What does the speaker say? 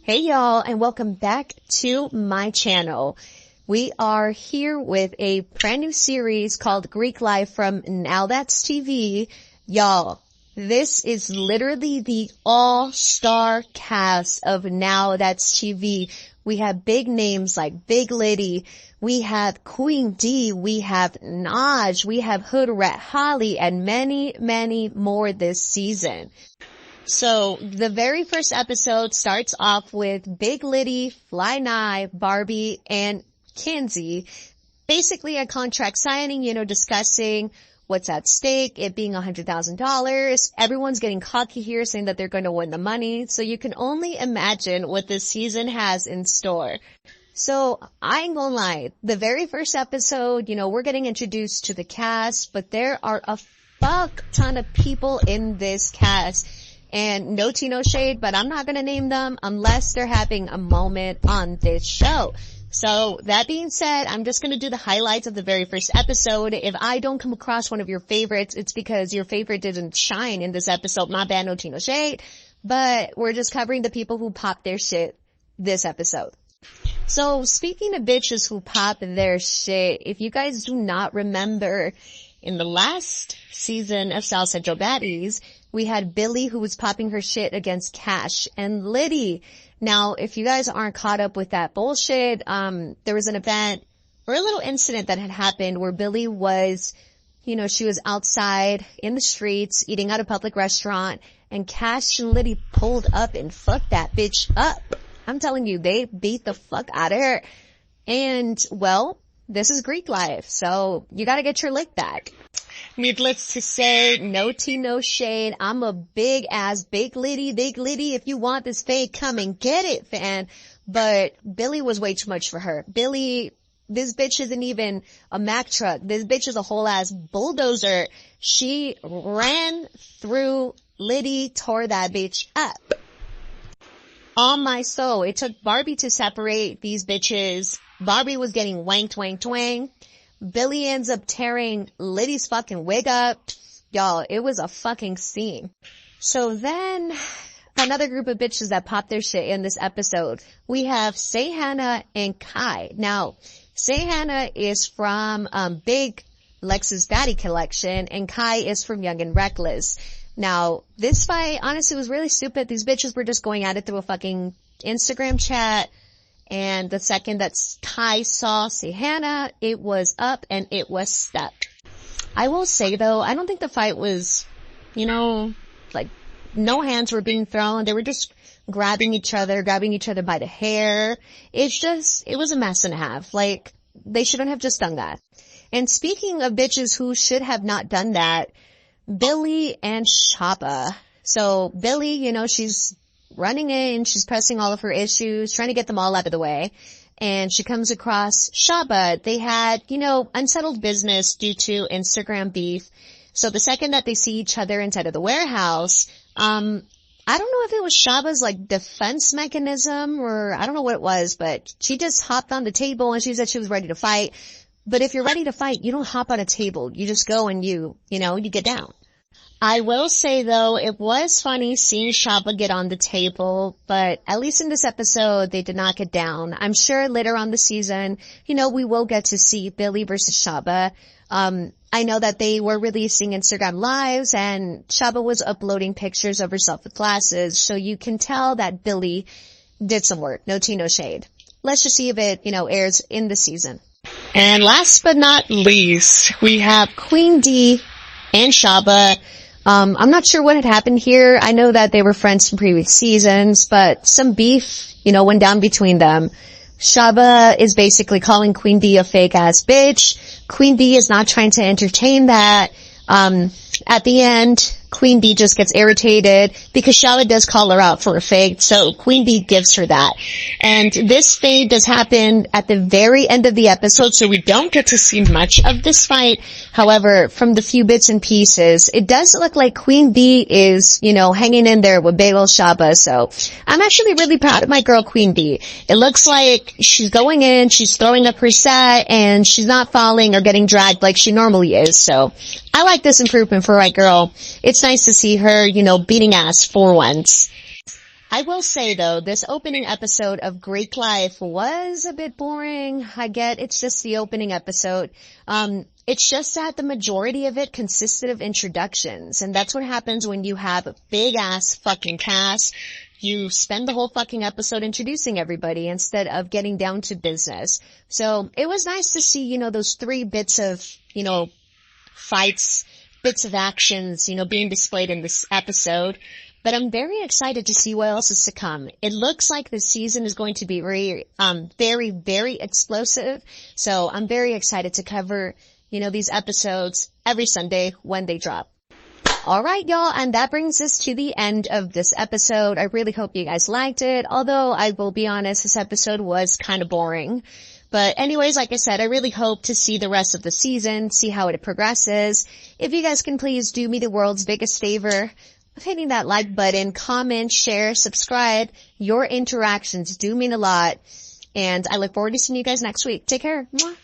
Hey y'all, and welcome back to my channel. We are here with a brand new series called Greek Life from Now That's TV. Y'all, this is literally the all-star cast of Now That's TV. We have big names like Big Liddy, we have Queen D, we have Naj, we have Hood Rat Holly, and many, many more this season. So the very first episode starts off with Big Liddy, Fly Nye, Barbie, and Kenzie. Basically a contract signing, discussing what's at stake, it being $100,000. Everyone's getting cocky here saying that they're going to win the money. So you can only imagine what this season has in store. So I ain't gonna lie, the very first episode, we're getting introduced to the cast, but there are a fuck ton of people in this cast. And no tea, no shade, but I'm not going to name them unless they're having a moment on this show. So that being said, I'm just going to do the highlights of the very first episode. If I don't come across one of your favorites, it's because your favorite didn't shine in this episode. My bad, no tea, no shade. But we're just covering the people who popped their shit this episode. So speaking of bitches who pop their shit, if you guys do not remember, in the last season of South Central Baddies, we had Billy who was popping her shit against Cash and Liddy. Now, if you guys aren't caught up with that bullshit, there was an event or a little incident that had happened where Billy was, she was outside in the streets eating at a public restaurant, and Cash and Liddy pulled up and fucked that bitch up. I'm telling you, they beat the fuck out of her. And, well, this is Greek life, so you gotta get your lick back. Needless to say, no tea, no shade. I'm a big Liddy. If you want this fade, come and get it, fan. But Billy was way too much for her. Billy, this bitch isn't even a Mack truck. This bitch is a whole ass bulldozer. She ran through Liddy, tore that bitch up. On my soul, it took Barbie to separate these bitches. Barbie was getting wanked. Billy ends up tearing Liddy's fucking wig up. Y'all, it was a fucking scene. So then, another group of bitches that popped their shit in this episode. We have Say Hannah and Kai. Now, Say Hannah is from Big Lex's Baddie collection, and Kai is from Young and Reckless. Now, this fight, honestly, was really stupid. These bitches were just going at it through a fucking Instagram chat. And the second that Kai saw Say Hannah, it was up and it was stuck. I will say though, I don't think the fight was, no hands were being thrown. They were just grabbing each other by the hair. It was a mess and a half. They shouldn't have just done that. And speaking of bitches who should have not done that, Billy and Shaba. So Billy, she's running in, she's pressing all of her issues, trying to get them all out of the way. And she comes across Shaba. They had, unsettled business due to Instagram beef. So the second that they see each other inside of the warehouse, I don't know if it was Shaba's defense mechanism or I don't know what it was, but she just hopped on the table and she said she was ready to fight. But if you're ready to fight, you don't hop on a table. You just go and you get down. I will say though, it was funny seeing Shaba get on the table, but at least in this episode, they did not get down. I'm sure later on the season, we will get to see Billy versus Shaba. I know that they were releasing Instagram lives and Shaba was uploading pictures of herself with glasses, so you can tell that Billy did some work. No tea, no shade. Let's just see if it, airs in the season. And last but not least, we have Queen D and Shaba. I'm not sure what had happened here. I know that they were friends from previous seasons, but some beef, went down between them. Shaba is basically calling Queen D a fake ass bitch. Queen D is not trying to entertain that. At the end, Queen Bee just gets irritated because Shaba does call her out for a fade, so Queen Bee gives her that. And this fade does happen at the very end of the episode, so we don't get to see much of this fight. However, from the few bits and pieces, it does look like Queen Bee is, hanging in there with big ol' Shaba, so I'm actually really proud of my girl Queen Bee. It looks like she's going in, she's throwing up her set, and she's not falling or getting dragged like she normally is, so I like this improvement for my girl. It's nice to see her, beating ass for once. I will say though, this opening episode of Greek Life was a bit boring. I get it's just the opening episode. It's just that the majority of it consisted of introductions, and that's what happens when you have a big ass fucking cast. You spend the whole fucking episode introducing everybody instead of getting down to business. So it was nice to see, those 3 bits of, fights, bits of actions, being displayed in this episode. But I'm very excited to see what else is to come. It looks like this season is going to be very, very explosive. So I'm very excited to cover, these episodes every Sunday when they drop. Alright, y'all, and that brings us to the end of this episode. I really hope you guys liked it, although I will be honest, this episode was kind of boring. But anyways, like I said, I really hope to see the rest of the season, see how it progresses. If you guys can please do me the world's biggest favor of hitting that like button, comment, share, subscribe. Your interactions do mean a lot. And I look forward to seeing you guys next week. Take care. Mwah.